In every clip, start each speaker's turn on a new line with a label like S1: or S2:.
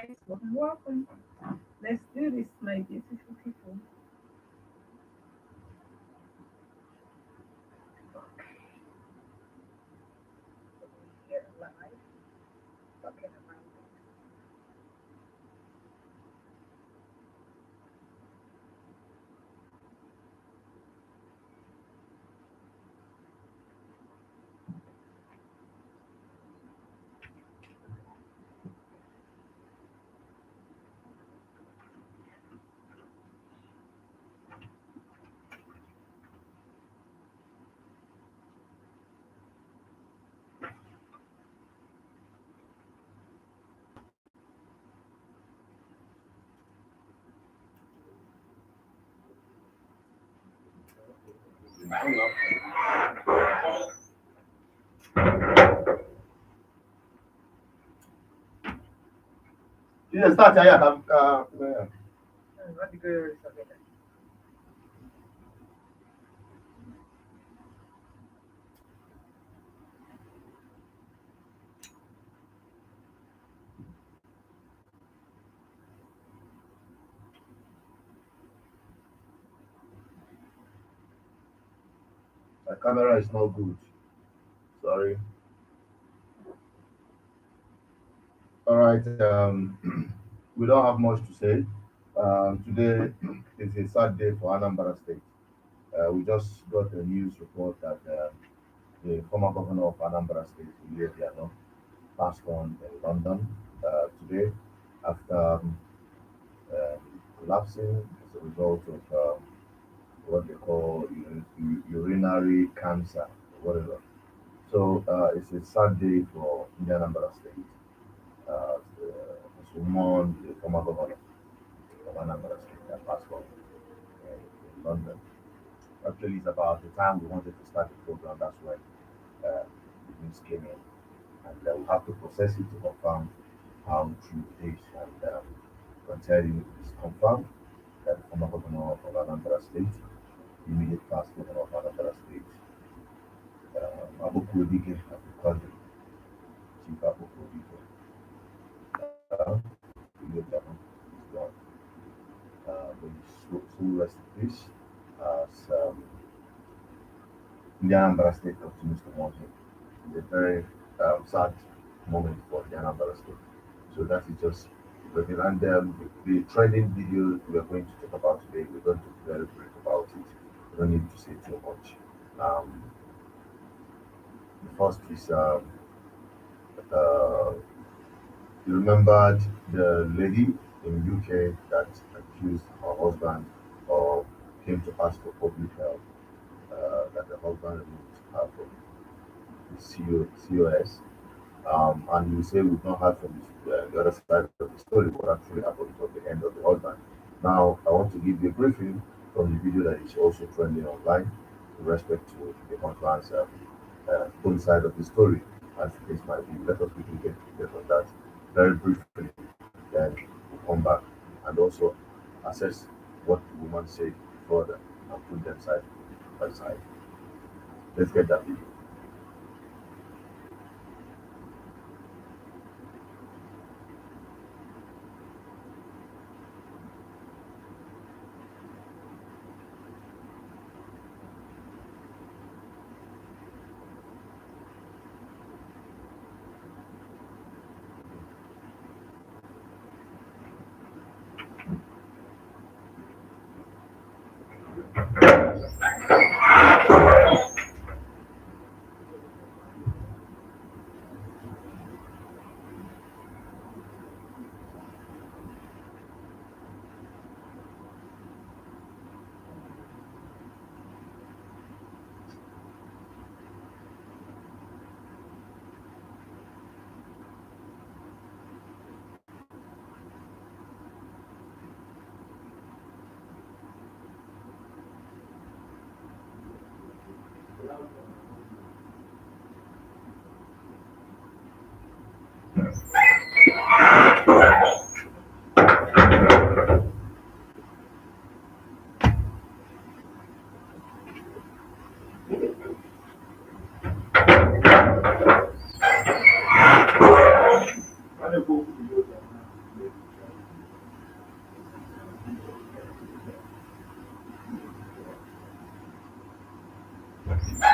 S1: Welcome, welcome. Let's do this, my beautiful people. Here live talking about
S2: Yeah, start yeah, yeah.
S1: what the girl is talking about.
S2: My camera is not good. Sorry. All right. We don't have much to say. Today is a sad day for Anambra State. We just got a news report that the former governor of Anambra State, Ileviano, passed on in London today after collapsing as a result of what they call urinary cancer, or whatever. So it's a sad day for Indian Anambra State. To mourn the former governor of Anambra State that passed on in London. Actually, it's about the time we wanted to start the program. That's when the news came in, and we have to process it to confirm how true it is. And can tell you it's confirmed that the former governor of Anambra State, immediate past governor of Anambra State, Abuku Odike, Chief Abuku Odike, Ileojaman, is gone. May soul rest in peace as the Anambra State continues to mourn him. It's a very sad moment for the Anambra State. So that is just looking. And the trending video we are going to talk about today, we're going to be very brief about it. We don't need to say too much. Um, the first is uh, you remembered the lady in UK that accused her husband or came to ask for public help that the husband removed her from the COS. And you say we've not heard from the other side of the story, what actually happened from the end of the husband. Now, I want to give you a briefing from the video that is also trending online with respect to the husband's own side of the story, as the case might be. Let us quickly get on that very briefly, then we'll come back and also assess what the woman said further and put them side by side. Let's get that video.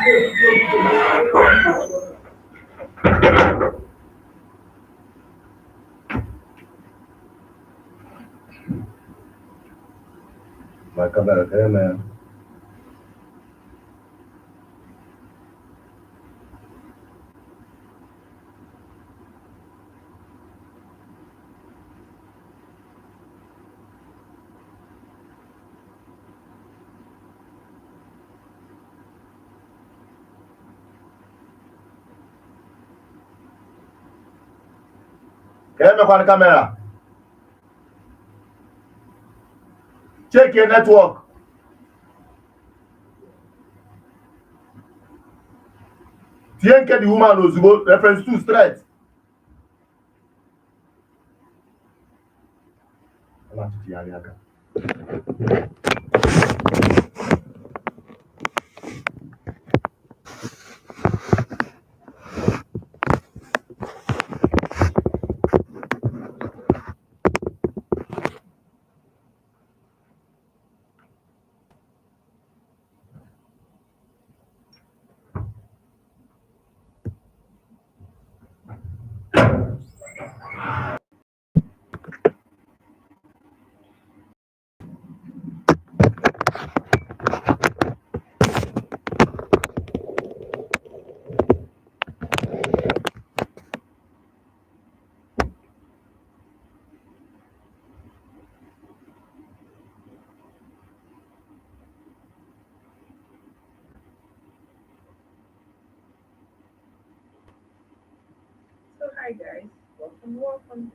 S2: My camera, man. Can you make camera? Check your network. TNK the woman ozugbo reference to straight.
S1: So hi guys, welcome.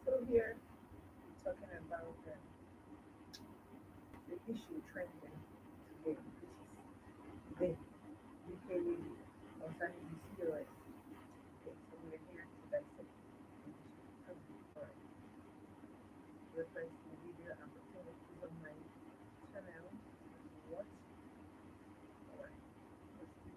S1: So here we're talking about the issue trending today, which is the UK lady concerning the COS. Okay, so we're here to dissect the issue. Alright, reference to the video and opportunities on my channel. What? Alright, let's see.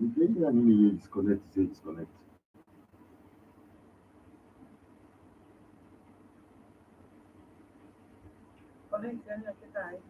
S2: The thing I mean disconnect, say disconnect.
S1: Connect any of the guys.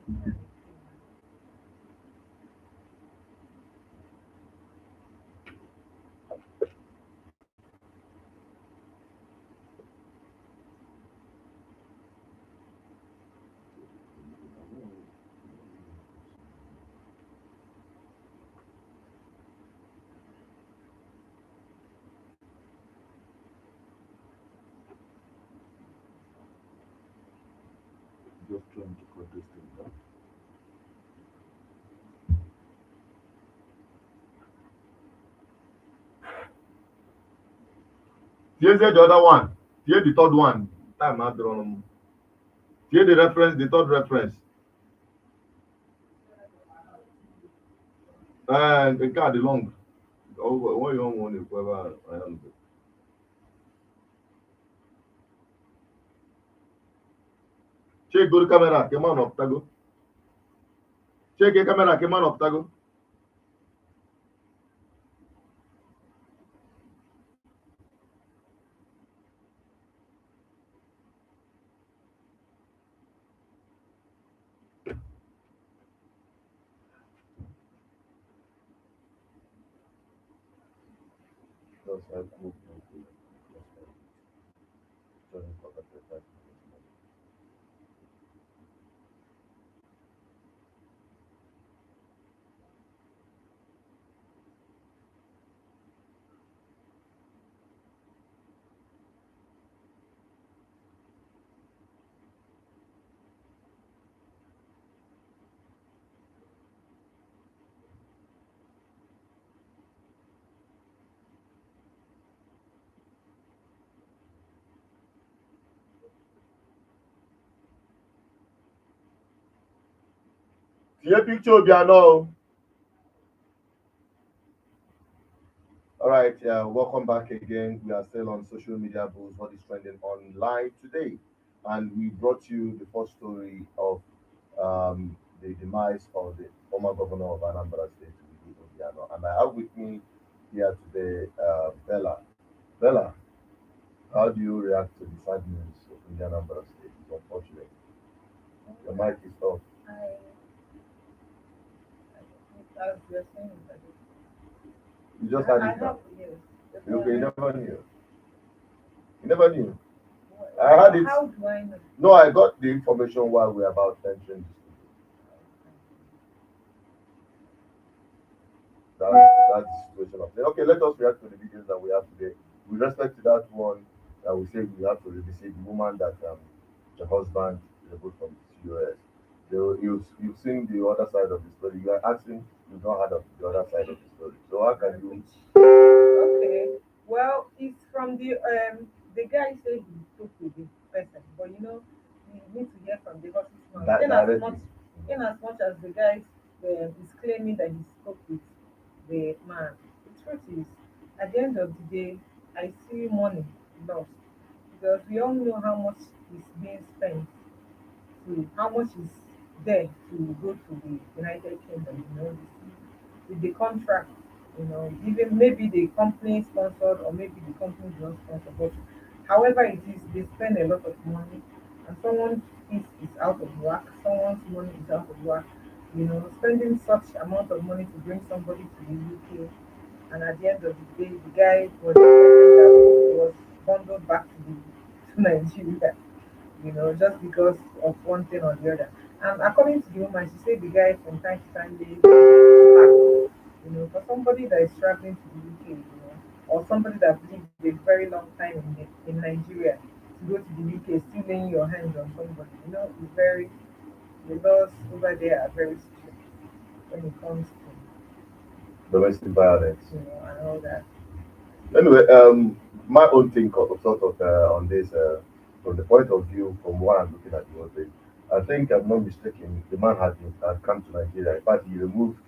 S2: Just trying to cut this thing down. Here's the other one. Here's the third one. Time not drawn. Here the reference, the third reference. And the card long. Oh, what you want to whoever I am. Check go the camera, come on up, Tago. Check the camera, come on up, Tago. Yes, I cook. See picture of you. All right, welcome back again. We are still on social media boost, what is trending online today. And we brought you the first story of the demise of the former governor of Anambra State, Wike Obiano. And I have with me here today Bella. Bella, how do you react to the sad news of the Anambra State? It's unfortunate. Your mic is off.
S1: As you're saying,
S2: You just had
S1: I
S2: it now.
S1: have, yes.
S2: Okay, you never knew. You never knew. I
S1: Well,
S2: had it.
S1: how do I know?
S2: No, I got the information while we were about entering this. That's the situation of things. Okay, let us react to the videos that we have today. With respect to that one, we say we have to revisit the woman that the husband removed from the COS. You've seen the other side of the story. You are asking, you've not heard of the other side of the story. So how can you
S1: Okay. Well, it's from the guy said he spoke with the person, but we need to hear from the horse's mouth.
S2: directly?
S1: In as much as the guy is claiming that he spoke with the man, the truth is, at the end of the day, I see money lost because we all know how much is being spent to how much is there to go to the United Kingdom, with the contract, even maybe the company sponsored or maybe the company don't sponsor, but however it is, they spend a lot of money and someone's fees is out of whack, someone's money is out of whack, spending such amount of money to bring somebody to the UK and at the end of the day the guy was the person that was bundled back to Nigeria, just because of one thing or the other. And according to the woman, she said the guy from time to time lays back, for somebody that is traveling to the UK, or somebody that lived a very long time in Nigeria to go to the UK, still laying your hands on somebody, is very, the laws over there are very strict when it comes to,
S2: Domestic violence.
S1: and all that.
S2: Anyway, my own thing sort of on this, from the point of view, from what I'm looking at the whole thing, I think I'm not mistaken. The man had come to Nigeria. In fact, he removed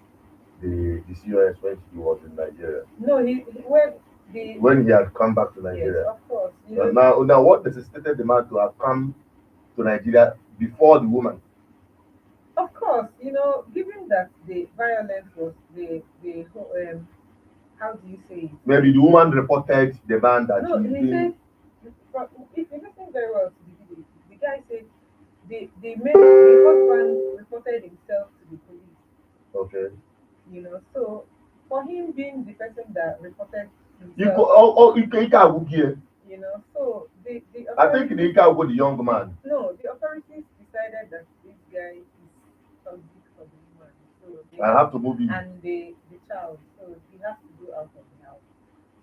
S2: the COS when he was in Nigeria.
S1: No, when the
S2: When he had come back to
S1: yes,
S2: Nigeria.
S1: of course,
S2: Now, what necessitated the man to have come to Nigeria before the woman?
S1: of course, given that the violence was the whole, how do you say it?
S2: Maybe the woman reported the man that
S1: No,
S2: he's
S1: he
S2: being
S1: said, if you listen very well to the video, the guy said the husband reported himself to the police.
S2: okay.
S1: So for him being the person that reported
S2: You go,
S1: himself,
S2: you can here.
S1: so the
S2: I think
S1: authorities,
S2: the can go the young man.
S1: no, the authorities decided that this guy is toxic for the woman, so
S2: I have to move in.
S1: and the child, so he has to go out of the house.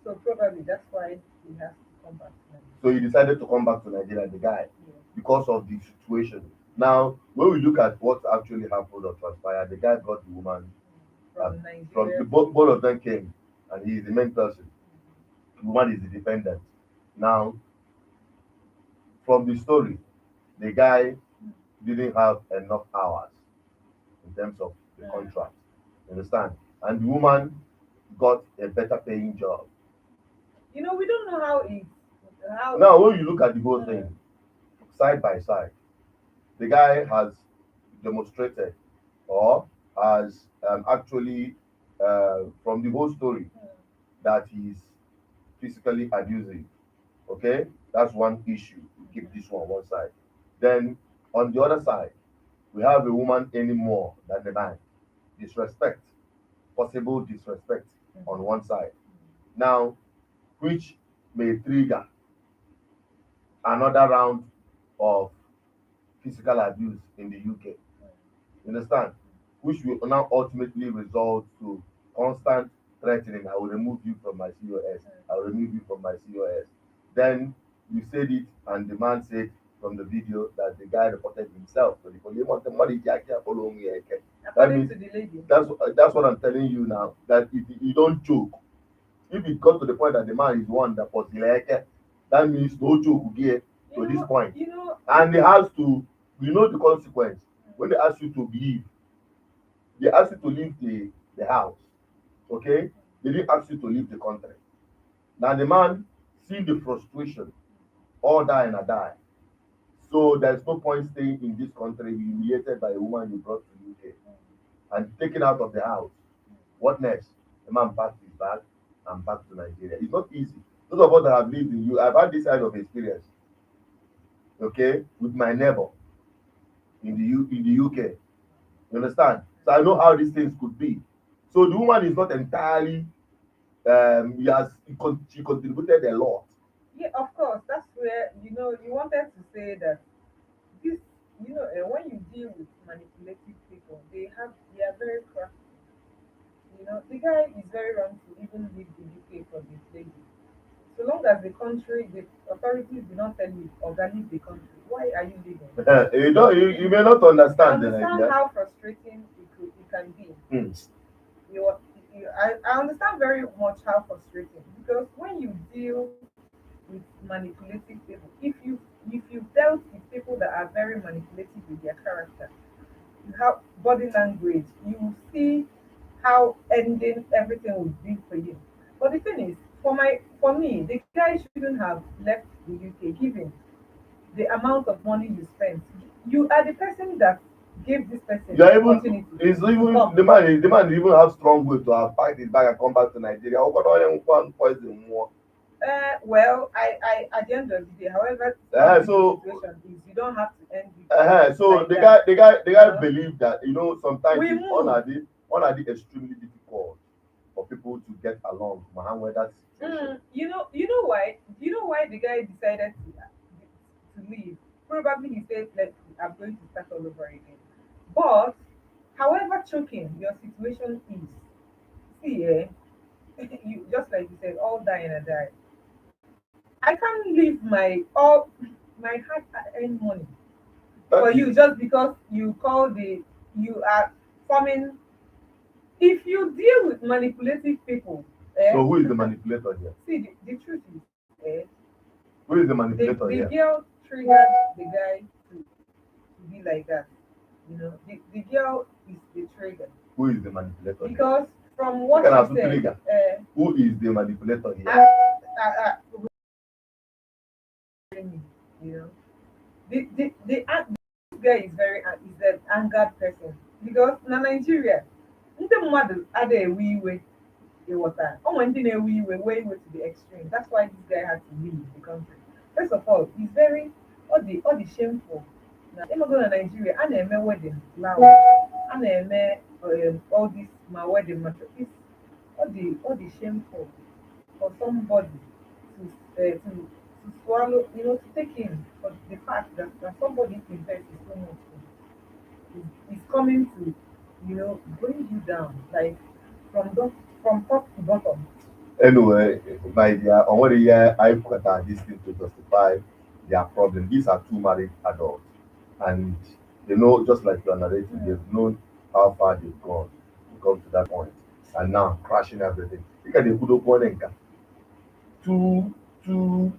S1: So probably that's why he has to come back to Nigeria.
S2: So he decided to come back to Nigeria, the guy,
S1: Yes.
S2: because of the situation. Now, when we look at what actually happened or transpired, the guy brought the woman
S1: From
S2: from
S1: Nigeria.
S2: both of them came, and he is the main person. The woman is the dependent. Now, from the story, the guy didn't have enough hours in terms of the
S1: Mm.
S2: contract. You understand? And the woman got a better paying job.
S1: We don't know how
S2: Now,
S1: it.
S2: when you look at the whole
S1: Mm.
S2: thing side by side, the guy has demonstrated or has actually, from the whole story,
S1: Mm.
S2: that he's physically abusive. Okay, that's one issue. Keep this one side. Then on the other side, we have a woman earning more than the man. Disrespect, possible disrespect on
S1: Mhm.
S2: one side. Now, which may trigger another round of physical abuse in the UK. You understand? Which will now ultimately result to constant threatening. I will remove you from my COS. I will remove you from my COS. Then you said it, and the man said from the video that the guy reported himself to the police. Want the money, Jackie, follow me, okay? That
S1: According
S2: means
S1: to the lady.
S2: that's what I'm telling you now. That if you don't joke, if it got to the point that the man is one that was like, that means no joke will get
S1: You
S2: to this
S1: know,
S2: point.
S1: you know,
S2: And they has to, you know, the consequence. When they ask you to leave, they ask you to leave the house. Okay? They didn't ask you to leave the country. Now the man see the frustration, all die and a die. So there's no point staying in this country humiliated by a woman you brought to UK and taken out of the house. What next? The man packed his bag and back to Nigeria. It's not easy. Those of us that have lived in you, I've had this kind of experience, okay, with my neighbor in the UK. You understand? So I know how these things could be. So the woman is not entirely she contributed a lot.
S1: yeah, of course, that's where you wanted to say that this, when you deal with manipulative people, they are very crafty. The guy is very wrong to even leave the UK for this lady. So long as the authorities do not tell you or leave the country, why are you leaving?
S2: You may not
S1: I
S2: understand the
S1: understand
S2: idea.
S1: how frustrating it can be.
S2: Hmm.
S1: You, I understand very much how frustrating, because when you deal with manipulative people, if you dealt with people that are very manipulative with their character, you have body language, you will see how ending everything would be for you. But the thing is, for me, the guy shouldn't have left the UK given the amount of money you spent. You are the person that gave this person
S2: You are even
S1: opportunity
S2: is
S1: to
S2: even
S1: come.
S2: the man even have strong will to have packed his bag and come back to Nigeria. One poison more.
S1: Well, at the end of the day, however ugly the
S2: So
S1: situation is, you don't have to end it
S2: so
S1: like that.
S2: the
S1: You
S2: guy
S1: know,
S2: believed that sometimes
S1: we
S2: it's
S1: move.
S2: extremely difficult for people to get along man with that situation.
S1: You know why the guy decided to leave. Probably he said, "Like, I'm going to start all over again." But however choking your situation is, see, you just like you said, all die and I die. I can't leave my hard earned money
S2: That
S1: for
S2: is
S1: you just because you are forming. If you deal with manipulative people,
S2: so. Who is the manipulator here?
S1: see, the truth is,
S2: Who is the
S1: the
S2: manipulator
S1: the
S2: here?
S1: girl triggered the guy to be like that. The girl is the trigger,
S2: Who is the manipulator here?
S1: because from
S2: You
S1: what
S2: can
S1: you
S2: have to
S1: said,
S2: trigger. Who is the manipulator here?
S1: me, you know, this guy is is an angered person, because na Nigeria, ndị mmadụ adịghị ewe iwe ịghọta. O nwere ndị na-ewe iwe wee iwe to the extreme. That's why this guy had to leave the country. First of all, he's very ọ dị shameful na ịmago na Nigeria a na-eme wedding loud, a na-eme all this ma wedding ma ọ dị shameful for somebody to swallow, to take in for the fact that somebody invest so much is coming to, bring you down, like from top to bottom.
S2: Anyway, my dear, on what year I put this thing to justify their problem. These are two married adults, and just like you are narrating,
S1: Mm.
S2: they've known how far they've gone to come to that point, and now crashing everything. Look at the good old two, two,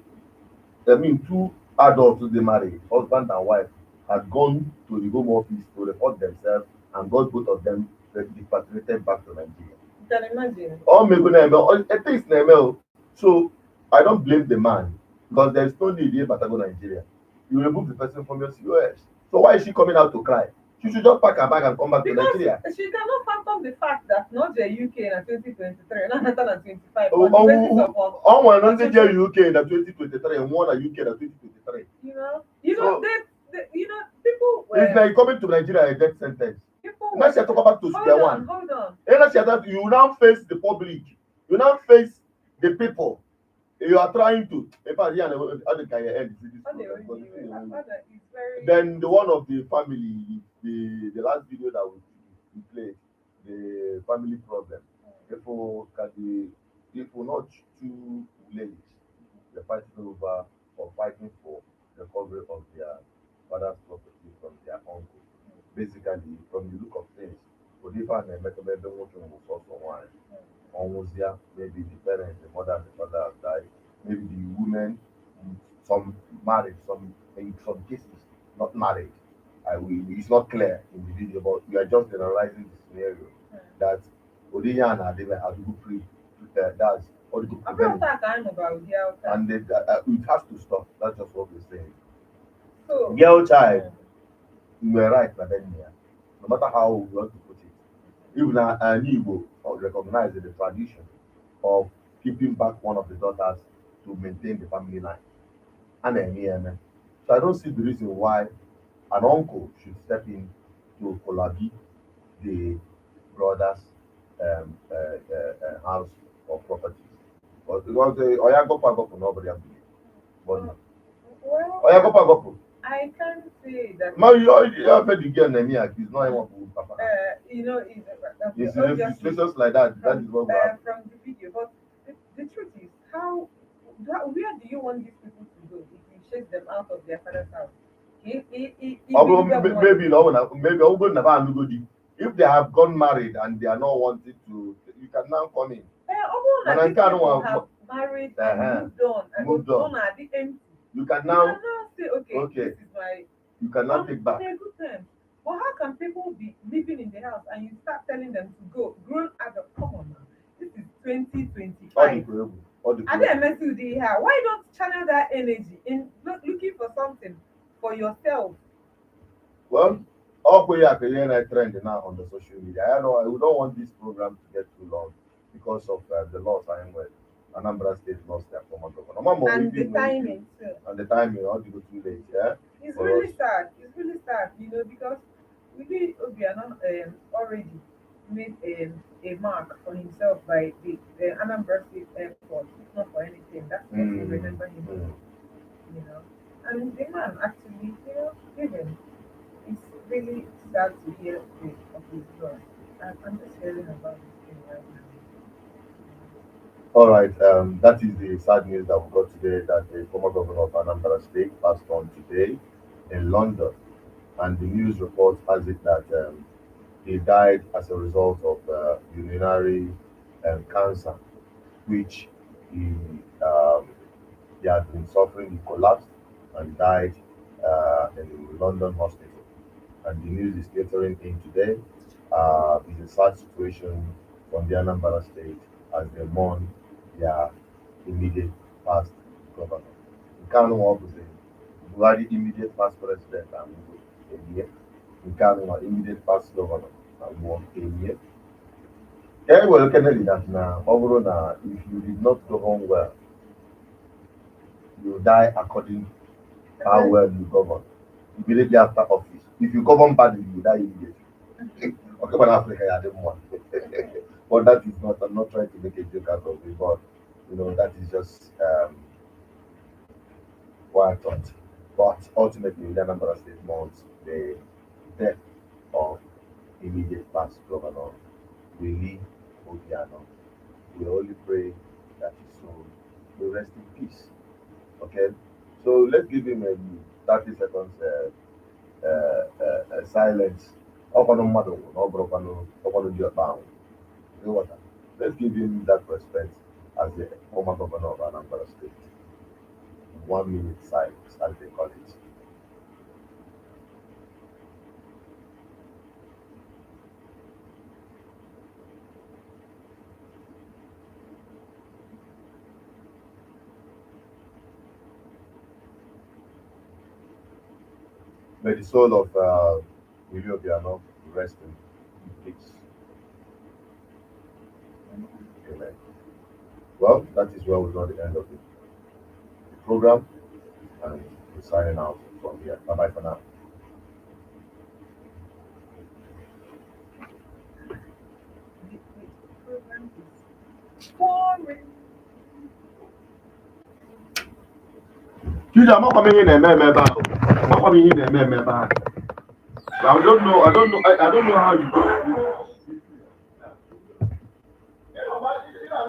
S2: I mean, two adults they married, husband and wife, had gone to the Home Office to report themselves and got both of them repatriated back to Nigeria.
S1: You can imagine.
S2: All me go na things na so I don't blame the man because there is no need here but I go Nigeria. You remove the person from your COS. So why is she coming out to cry? She should just pack her bag and come back to
S1: Because
S2: Nigeria.
S1: she cannot fathom the fact that not the UK in 2023, not 2025,
S2: Oh,
S1: on the basis of what
S2: ọnwa na ndị je
S1: social,
S2: UK na 2023 nwụọ na UK na 2023.
S1: you know,
S2: So
S1: people
S2: it's
S1: were
S2: like coming to Nigeria a death sentence.
S1: people
S2: Now
S1: were
S2: she talk back to
S1: hold
S2: square
S1: on,
S2: one.
S1: hold on.
S2: And now she you now face the public. You now face the people. You are trying to. In fact, yeah, how the can end this
S1: How they
S2: program, because
S1: only
S2: it's
S1: way.
S2: still
S1: After that, it's very
S2: then the one of the family, the last video that we played, the family problem. People can be if not two ladies, they're fighting over or fighting for the recovery of their father's property from their uncle. Basically, from the look of things, Odifa and Emeka working with someone almost there, maybe the parents, the mother and the father have died. Maybe the women, some married, some in some cases not married. It's not clear in the video, but we are just generalizing the scenario that Odiya and Adela have to pre that's or to prevent
S1: about time about the
S2: and it has to stop. That's just what we're saying.
S1: so
S2: Girl child, you were right, but then yeah, no matter how we want to put it, even an Igbo recognize the tradition of keeping back one of the daughters to maintain the family line. And then, yeah, man. So I don't see the reason why an uncle should step in to collaborate the brother's house or properties. But because Oya Gopa Gopo, nobody has believe. But
S1: well
S2: Oya Gopa Gopo.
S1: I can't say that
S2: Man, you have heard the girl name here. He's not anyone who papa.
S1: it's
S2: In
S1: obviously
S2: situations like that, that is what will happen.
S1: from the video. But the truth is, where do you want these people to go if you chase them out of their father's house?
S2: Maybe no, maybe I'm going to Nugodi. If they have gone married and they are not wanting to, you can now come in.
S1: And
S2: I can't
S1: people have married and moved on at the end.
S2: You can
S1: You
S2: now,
S1: can now say, okay, this is my
S2: you can now take back.
S1: on a good term. But how can people be living in the house and you start telling them to go? Grown adult, come on now. This is 2025. Are they messing with the hair? Why don't channel that energy in looking for something for yourself?
S2: Well, all we are creating a trend now on the social media. I know I don't want this program to get too long because of the loss I am with. Anambra State lost their former governor.
S1: And the timing too.
S2: And the timing, not to go too late, yeah?
S1: It's really sad. It's really sad, because we Obiano already made a mark for himself by the Anambra State Airport, if not for anything. That's what we remember him, you know. And the man actually, given. It's really sad to hear of his loss. I'm just hearing about this thing right now.
S2: All right, that is the sad news that we got today that the former governor of Anambra State passed on today in London. And the news report has it that he died as a result of urinary cancer, which he, um, he had been suffering. He collapsed and died in London hospital. And the news is filtering in today. It's a sad situation from the Anambra State as they mourn their immediate past governor. Nkanu Obuze, Buhari immediate past president and a year. Nkanu immediate past governor and one a year. Anyway, Kennedy that now, overall now, if you did not go home well, you die according to how well you govern. Immediately after office. If you govern badly, you die immediately. Okay, but Africa, I didn't want. But that is not. I'm not trying to make a joke out of it, but that is just what I thought. But ultimately, the number of state mourns the death of immediate past governor Willie Obiano. We only pray that his soul will rest in peace. Okay, so let's give him a 30 seconds silence. Ọkwanụ mmadụ nwụrụ na ọ bụrụkwanụ ọkwanụ dị ọkpa ahụ. Nghọta. Let's give him that respect as the former governor of Anambra State. 1 minute silence, as they call it. May the soul of Willie Obiano rest in peace. Amen. Well, that is where we got the end of the program, and we're signing out from here. Bye bye for now.
S1: The program is boring.
S2: Judah, I'm not coming in and member. I'm not coming in and member. I don't know. I don't know how you do.